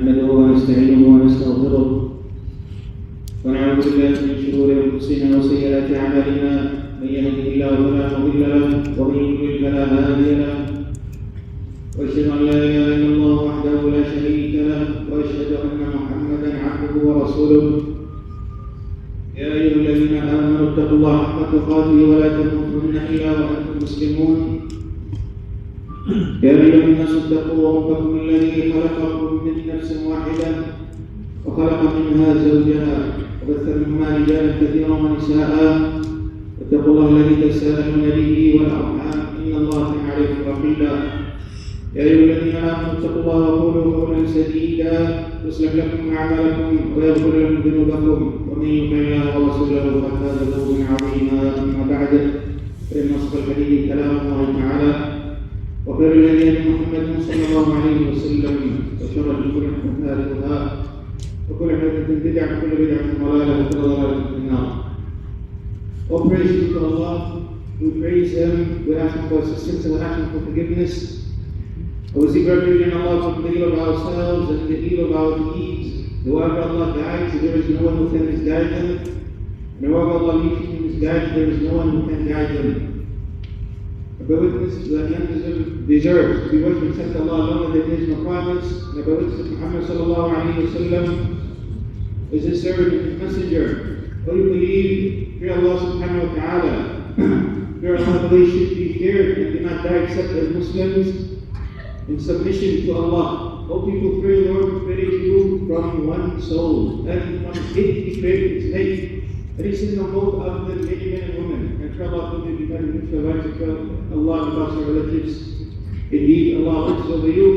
نحمده ونستعينه ونستغفره ونعوذ بالله من شرور انفسنا وسيئات اعمالنا من يهده الله فلا مضل له ومن يضلل فلا هادي له واشهد ان لا اله الا الله وحده لا شريك له واشهد ان محمدا عبده ورسوله يا ايها الذين امنوا اتقوا الله حق تقاته ولا تموتن الا وانتم مسلمون يا أيها الناس اتقوا ربكم الذي خلقكم من نفس واحدة وخلق منها زوجها وبث منهما رجالا كثيرا ونساء واتقوا الله الذي تساءلون به والأرحام إن الله كان عليكم رقيبا يا أيها الذين آمنوا اتقوا الله وقولوا قولا سديدا يصلح لكم أعمالكم ويغفر لكم ذنوبكم ومن يطع الله ورسوله فقد فاز فوزا عظيما أما بعد فإن أصدق الحديث كلام الله تعالى وخير الهدي محمد صلى الله عليه وسلم وشر الامور محدثاتها وكل محدثة بدعة وكل بدعة ضلالة وكل ضلالة في النار. All praise be to Allah. We praise Him, we ask Him for assistance and we ask Him for forgiveness. We seek refuge in Allah from the evil of ourselves and the evil of our deeds. Whoever Allah guides, there is no one who can misguide them. And whoever Allah leaves from misguided, there is no one who can guide them. I bear witness that none deserves to be worshipped except Allah alone, and there is no promise. And I bear witness that Muhammad sallallahu alayhi wa sallam is His servant and His messenger. All you believe, fear Allah subhanahu wa ta'ala. Fear Allah the way should be feared and do not die except as Muslims in submission to Allah. All people fear the Lord who created you from one soul, and from it He created its mate. And He sent them both out of them many men and women. And for Allah to be better than to Allah about your relatives. Indeed, Allah looks over you.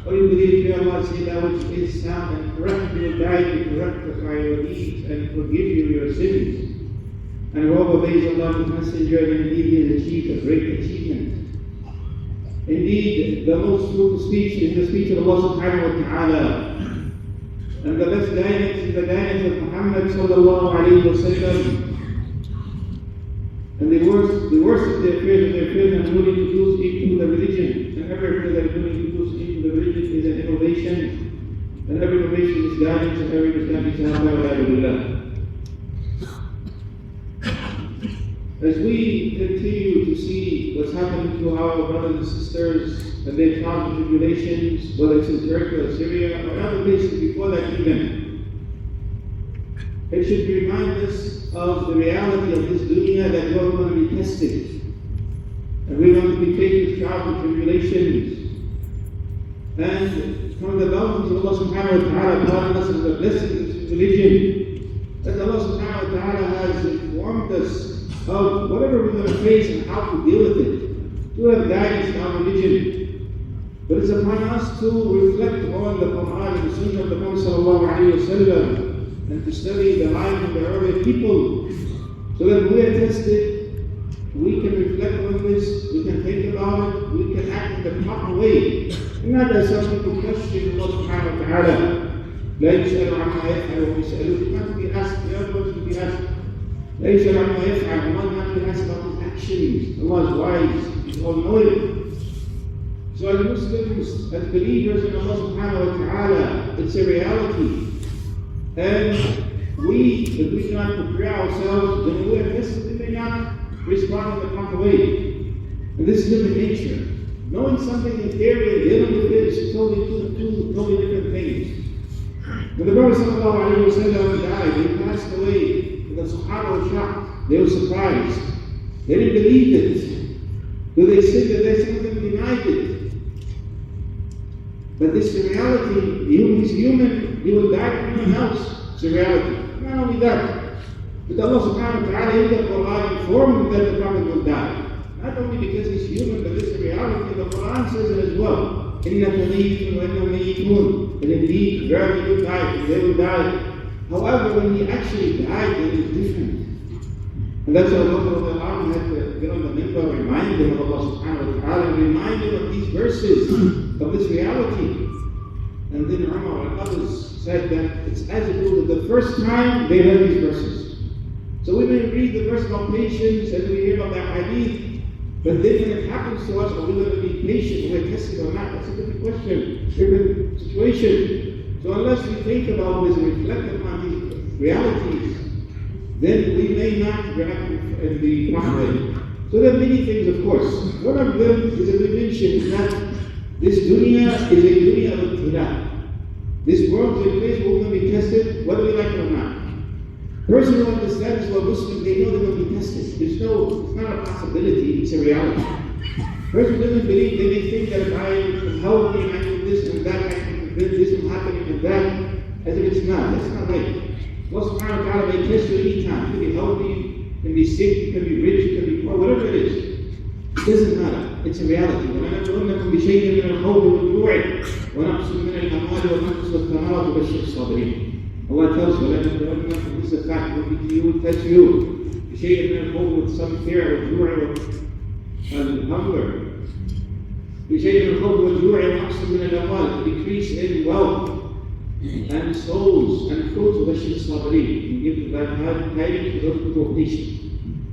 Or you believe in Allah, say that which is sound and correct. He will guide you to rectify your deeds and forgive you your sins. And whoever obeys Allah His messenger, then indeed he has achieved a great achievement. Indeed, the most fruitful speech is the speech of Allah subhanahu wa ta'ala. And the best guidance is the guidance of Muhammad sallallahu alayhi wa sallam. And the worst of their fears are not introduced into the religion. And every fear that is not introduced into the religion is an innovation. And every innovation is guidance, and every misguidance is alhamdulillah. As we continue to see what's happening to our brothers and sisters and their trials and tribulations, whether it's in Turkey or Syria or other places before that even, it should remind us of the reality of this dunya that we're going to be tested. And we're going to be faced with trials and tribulations. And from the bounties of Allah subhanahu wa ta'ala upon us and the blessings of this religion, that Allah subhanahu wa ta'ala has informed us of whatever we're going to face and how to deal with it, to have guidance in our religion. But it's upon us to reflect on the Quran and the Sunnah of the Prophet sallallahu alayhi wa sallam, and to study the life of the earlier people, so that when we are tested, we can reflect on this, we can think about it, we can act in the proper way. And not as some people question Allah subhanahu wa ta'ala. لا يسأل عما يفعل وهم يسألون. Not to be asked, the other ones to be asked. لا يسأل عما يفعل, one not to be asked about his actions. Allah is wise, He's all-knowing. So as Muslims, as believers in Allah subhanahu wa ta'ala, it's a reality. And if we do not prepare ourselves, then we are tested, we may not respond in the proper way. And this is human nature. Knowing something in theory and dealing with it is two totally different things. When the Prophet sallallahu alayhi wa sallam died, he passed away, and the Sahaba were shocked. They were surprised. They didn't believe it. So they said that there's something denied it. But this is the reality. He's human. He will die for anyone else. It's a reality. Not only that, but Allah subhanahu wa ta'ala in the Quran informed that the Prophet will die. Not only because he's human, but this is the reality. The Quran says it as well. إِنَّكَ مَيِّتٌ وَإِنَّهُمْ مَيِّتُونَ. And indeed, verily you die, and they will die. However, when he actually died, it is different. And that's why Allah had to get on the minbar, remind them of Allah subhanahu wa ta'ala, and remind them of these verses, of this reality. And then Umar and others said that it's as if it was the first time they heard these verses. So we may read the verse about patience and we hear about the hadith, but then when it happens to us, are we going to be patient when we're tested or not? That's a different question. different situation. So unless we think about this and reflect upon these realities, then we may not react in the proper way. So there are many things, of course. One of them is, as we mentioned, that this dunya is a dunya of ibtila. This world is a place where we're going to be tested, whether we like it or not. Person who understands who are Muslim, they know they're going to be tested. It's not a possibility, it's a reality. Person who doesn't believe, they may think that if I am healthy and I do this and that, I can prevent this from happening and that, as if it's not. That's not right. Allah subhanahu wa ta'ala may test you anytime. You can be healthy, you can be sick, you can be rich, you can be poor, whatever it is. It doesn't matter. It's a reality. وَلَنَبْلُوَنَّكُمْ بِشَيْءٍ مِنَ الْخَوْفِ وَالْجُوعِ وَنَقْصٍ مِنَ الْأَمْوَالِ وَالْأَنفُسِ وَالثَّمَرَاتِ وَبَشِّرِ الصَّابِرِينَ. Allah tells وَلَنَبْلُوَنَّكُم, this is a fact, we will test you بِشَيْءٍ مِنَ الْخَوْفِ, with some fear, وَالْجُوعِ, and hunger. بِشَيْءٍ مِنَ الْخَوْفِ وَالْجُوعِ وَنَقْصٍ مِنَ الْأَمْوَالِ, decrease in wealth and souls and fruits. وَبَشِّرِ الصَّابِرِينَ, and give the tidings to those who are patient.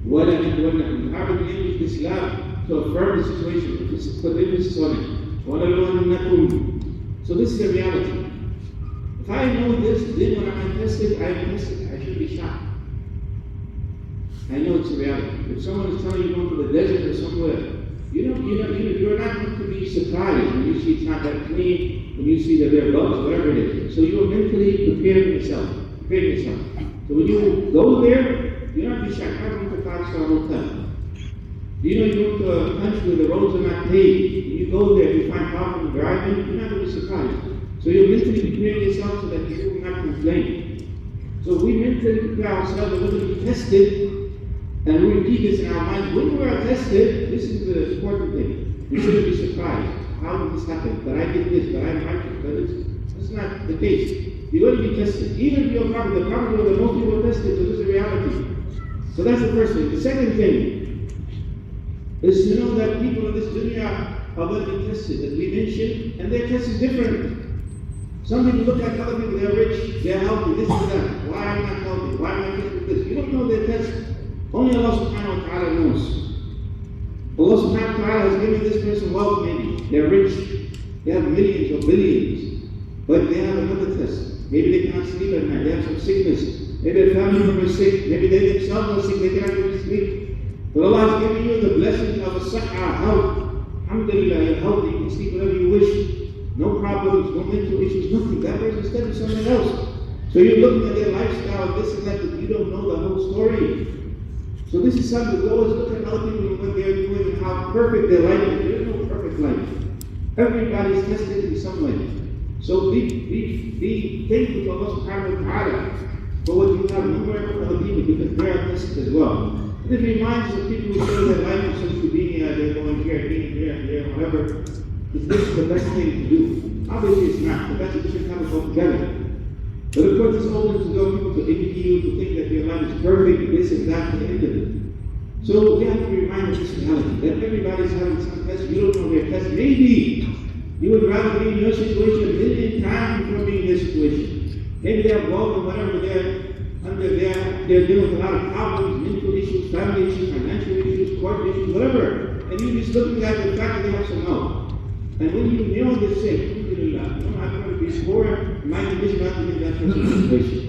وَلَنَبْلُوَنَّكُم, the Arabic name is Islam, to affirm the situation, to put emphasis on it. وَلَنَبْلُوَنَّكُم. So this is the reality. If I know this, then when I'm tested, I should be shocked. I know it's a reality. If someone is telling you going to the desert or somewhere, you're not going to be surprised when you see it's not that clean, when you see that there are bugs, whatever it is. So you are mentally preparing yourself. So when you go there, you're not going to be shocked. I'm going to 5-star hotel. You go to a country where the roads are not paved, and you go there, you find problems driving, you're not going to be surprised. So you're mentally preparing yourself so that you will not complain. So we mentally prepare ourselves that we're going to be tested, and we repeat this in our minds. When we are tested, this is the important thing. We shouldn't be surprised. How did this happen? That I did this, that I'm righteous, that's not the case. You're going to be tested. Even if you're a prophet, the prophet was the most people are tested, so this is a reality. So that's the first thing. The second thing is to know that people in this dunya are going to be tested, as we mentioned, and their test is different. Some people look at other people, they're rich, they're healthy, this and that. Why am I not healthy? Why am I not with this? You don't know their test. Only Allah subhanahu wa ta'ala knows. Allah subhanahu wa ta'ala has given this person wealth maybe. They're rich, they have millions or billions, but they have another test. Maybe they can't sleep at night, they have some sickness. Maybe their family member is sick, maybe they themselves are sick, they cannot even sleep. But Allah has given you the blessing of a sahha, health. Alhamdulillah, you're healthy, you can sleep whatever you wish. No problems, no mental issues, nothing. That person studies something else. So you're looking at their lifestyle, this and that, but you don't know the whole story. So this is something we always look at other people and what they're doing and how perfect their life is. There is no perfect life. Everybody's tested in some way. So be thankful to Allah subhanahu wa ta'ala for what you have. Remember for other people because they are tested as well. This reminds us of people who say that life is supposed to be they're going here, whatever. Is this the best thing to do? Obviously it's not. The best thing to have it all together. But of course it's open to those people to envy you, to think that your life is perfect, this and that, to the end of it. So we have to be reminded of this reality, that everybody's having some test, you don't know their test. Maybe you would rather be in your situation a million times before being in their situation. Maybe they're wealth or whatever, they're dealing with a lot of problems, mental issues, family issues, financial issues, court issues, whatever. And you're just looking at the fact that they have some help. And when you know this thing, alhamdulillah, I'm going to be poor, my condition not to be in that situation.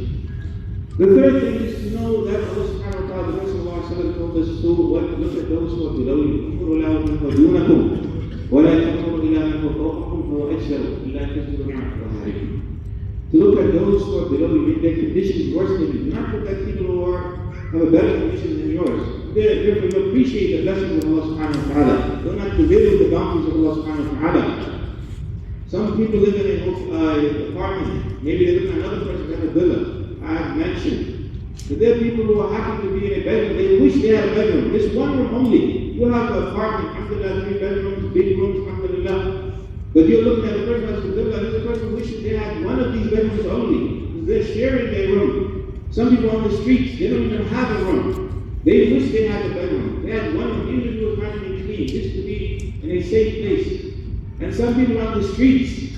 The third thing is to know that Allah subhanahu wa ta'ala, the Prophet told us to look at those who are below you. انظروا إلى من هو دونكم ولا تنظروا إلى من هو فوقكم فهو أجدر إلا تجدوا نعمة الله عليكم. To look at those who are below you, their condition is worse than you. Not look at people who have a better condition than yours. Therefore, you appreciate the blessings of Allah subhanahu wa ta'ala. Do not belittle the bounties of Allah subhanahu wa ta'ala. Some people live in an apartment. Maybe they live in another person that has a villa. I have mentioned. But there are people who are happy to be in a bedroom. They wish they had a bedroom. This one room only. You have an apartment, alhamdulillah, 3 bedrooms, big rooms, alhamdulillah. But you're looking at a person who has a villa, and this person wishes they had one of these bedrooms only. They're sharing their room. Some people on the streets, they don't even have a room. They wish they had a bedroom. They had one of these who was trying to be clean, just to be in a safe place. And some people on the streets,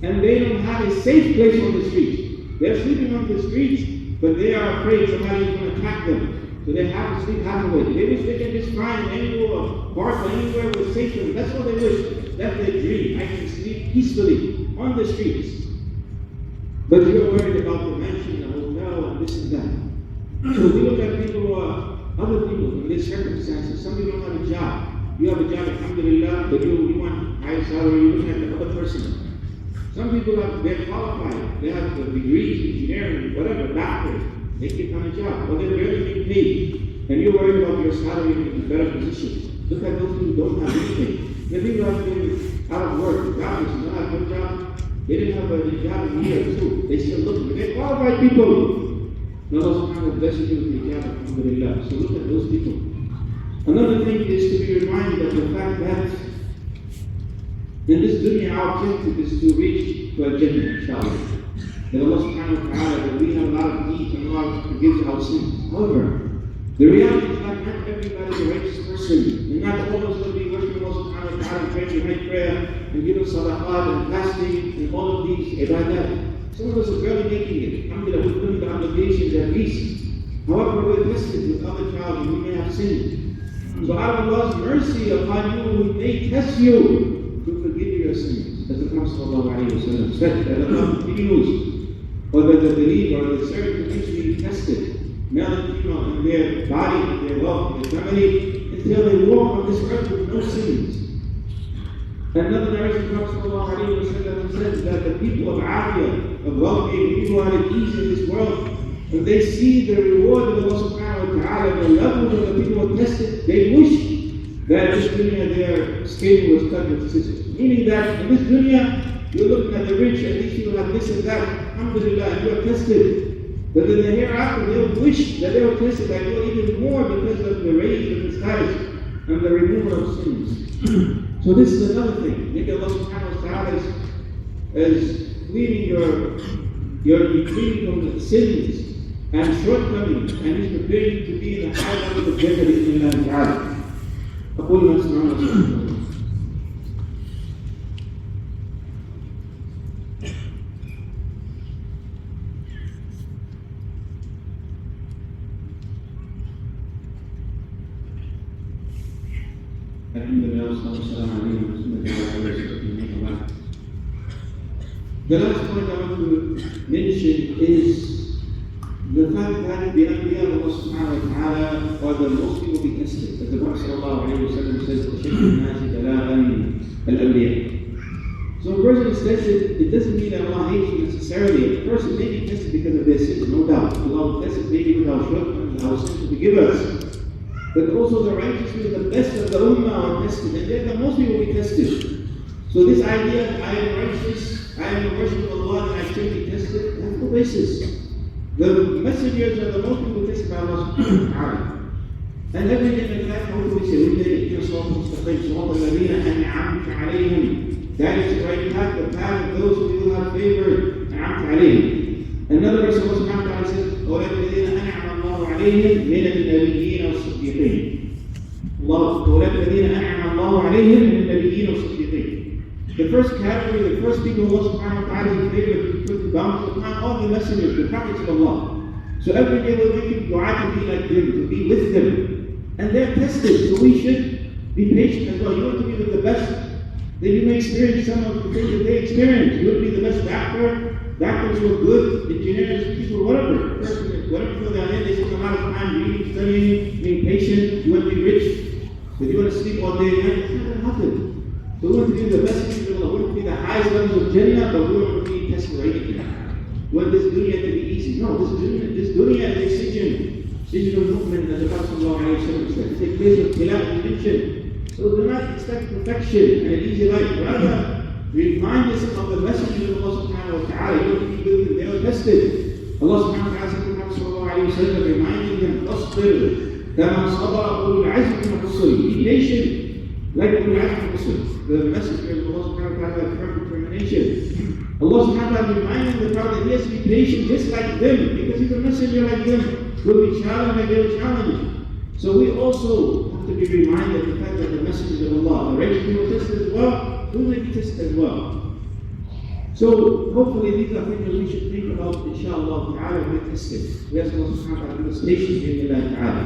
and they don't have a safe place on the streets. They're sleeping on the streets, but they are afraid somebody is going to attack them. So they have to sleep halfway. They wish they can just find anywhere or park or anywhere with safety. That's what they wish. That's their dream. I can sleep peacefully on the streets. But you're worried about the mansion, the hotel, and this and that. So we look at people who are other people in these circumstances. Some people don't have a job. You have a job, alhamdulillah, but you want high salary, you look at the other person. Some people they're qualified, they have the degrees, engineering, whatever, doctors, they get on a job, but they're barely getting paid. And you're worried about your salary in a better position. Look at those who don't have anything. The people have been out of work, doctors who don't have a good job, they didn't have a job in a year or two. They still looking. They're qualified people. And Allah subhanahu wa ta'ala blesses you with the job, alhamdulillah. So look at those people. Another thing is to be reminded of the fact that in this dunya, our objective is to reach to al-Jannah, inshallah. That Allah subhanahu wa ta'ala, that we have a lot of deeds and Allah forgives our sins. However, the reality is not everybody is a righteous person. And not all of us will be worshiping Allah subhanahu wa ta'ala and praying behind prayer and giving sadaqat and fasting and all of these ibadat. Some of us are barely making it. Alhamdulillah, we're doing the obligations at least. However, we're tested with other trials and we may have sinned. So out of Allah's mercy upon you, we may test you to forgive your sins. As the Prophet sallallahu alayhi wa sallam said, that Allah continues, or that the believer or the servant continues to be tested, male and female, in their body, in their wealth, in their family, until they walk on this earth with no sins. Another narration, Prophet sallallahu alayhi wa sallam says that the people of Afiyah, of well-being, people who are at ease in this world, when they see the reward of Allah subhanahu wa ta'ala, the levels of the people who are tested, they wish that this dunya their skin was cut with scissors. Meaning that in this dunya, you're looking at the rich, at least you have this and that, alhamdulillah, and you are tested. But in the hereafter, they'll wish that they were tested, that you're even more because of the raise of the skies and the removal of sins. So this is another thing. Maybe Allah subhanahu wa ta'ala is cleaning your retreat from the sins and shortcomings, and He's preparing you to be in the high level of Jannah in Allah ta'ala. أقول ما تسمعون. The last point I want to mention is the fact that the Anbiya of Allah subhanahu wa ta'ala are the most people be tested. As the Prophet sallallahu alayhi wa sallam says, so a person is tested, it doesn't mean that Allah hates you necessarily. A person may be tested because of their sins, no doubt. Allah will test us maybe with our shortcomings, our sins to forgive us. But also the righteous people, the best of the ummah are tested, and they're the most people be tested. So this idea that I am righteous, I am a worship of Allah, and I should be tested, that's no basis. The messengers are the most people tested by Allah subhanahu wa ta'ala. And everything in fact, what do we say? We say, إِنَّ صَوْتُ مُسْتَقِيمٌ صَوْتُ الَّذِينَ أَنْعَمْتَ عَلَيْهِمْ. That is the right path, the path of those who you have favored, أَنْعَمْتَ عَلَيْهِمْ. Another verse, Allah subhanahu wa ta'ala says, أُولَٰئِكَ الَّذِينَ أَنْعَمَ اللَّهُ عَلَيْهِمْ مِنَ النَّبِيِّينَ وَالصِّدِّيقِينَ. أُولَٰئِكَ الَّذِينَ أَنْعَمَ اللَّهُ عَلَيْهِمْ مِنَ النَّبِيِّينَ وَالصِّدِّيقِينَ. The first category, the first people Allah subhanahu wa ta'ala is favored, He put the bounds upon all the messengers, the prophets of Allah. So every day we're making dua to be like them, to be with them. And they're tested, so we should be patient as well. You want to be with the best, then you may experience some of the things that they experience. You want to be the best doctor, doctors who are good, engineers, people, whatever. Whatever field they're in, they spend a lot of time reading, studying, being patient. You want to be rich, but you want to sleep all day and night. It's not going to happen. So we want to be the best people, we want to be the highest levels of Jannah, but we don't want to be tested or anything. We want this dunya to be easy. No, this dunya is a Sijnul Mu'min, as the Prophet sallallahu alayhi wa sallam said. It's a place of tilak and tension. So do not expect perfection and an easy life. Rather, remind yourself of the message of Allah subhanahu wa ta'ala. You don't be good and they are tested. Allah subhanahu wa ta'ala said to the Prophet sallallahu alayhi wa sallam, reminding them, فَاصْبِرْ كَمَا صَبَرَ أُولُو الْعَزْمِ مِنَ الرُّسُلِ. Be patient, like Ulul Azmi min ar-Rusul. The message of Allah subhanahu wa ta'ala has firm determination. Allah subhanahu wa ta'ala reminding the Prophet that he has to be patient just like them, because he's a messenger like them. Will be challenged and they will challenge. So we also have to be reminded of the fact that the messengers of Allah, the righteous people tested as well, we will be tested as well. So hopefully these are things that we should think about, inshallah ta'ala, when we're tested. We ask Allah subhanahu wa ta'ala to give us patience in Allah ta'ala.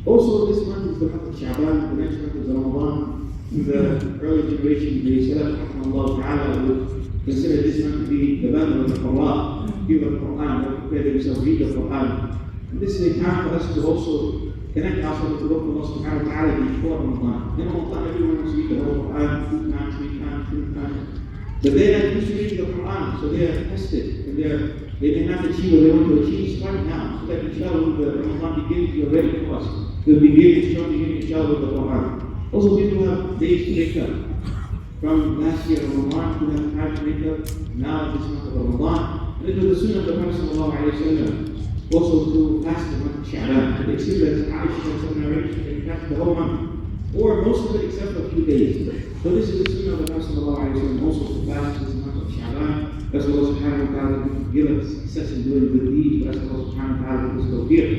Also this month is the month of Sha'ban, the next month is Ramadan. the early generation, the Salaf Rahimahullah Ta'ala would consider this not to be the battle of the Quran, give the Quran, or prepare themselves read the Quran. And this is a time for us to also connect ourselves with Allah Subhanahu wa Ta'ala before Ramadan. In Ramadan, everyone wants to read the whole Quran 2 times, 3 times, 2 times. But they are used to reading the Quran, so they are tested, and they may not achieve what they want to achieve. Start now, so that inshallah when the Ramadan begins, you're ready for us. We'll begin, inshallah, with the Quran. Also, people have days to make up. From last year Ramadan, who have time to make up now this month of Ramadan. And it was the sunnah of the Prophet sallallahu alayhi wa sallam. Also to fast the month of Sha'ban. To the extent that Aisha has narration, they fast the whole month. Or most of it except for a few days. So this is the sunnah of the Prophet sallallahu alayhi wa sallam. Also to fast this month of Sha'ban. That's Allah subhanahu wa ta'ala to give us success in doing good deeds. That's Allah subhanahu wa ta'ala to still give.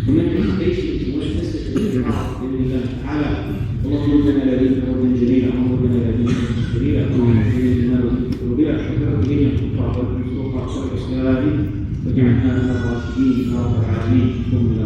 Commitment, patience, what is necessary in Allah. اللهم ربنا لا دين ربنا جميعا اللهم ربنا لا دين جميعا اللهم ربنا ربنا شكرا الينا وفق الرسول صلى الله عليه وسلم وجعلنا من الراشدين يا رب العالمين ثم الى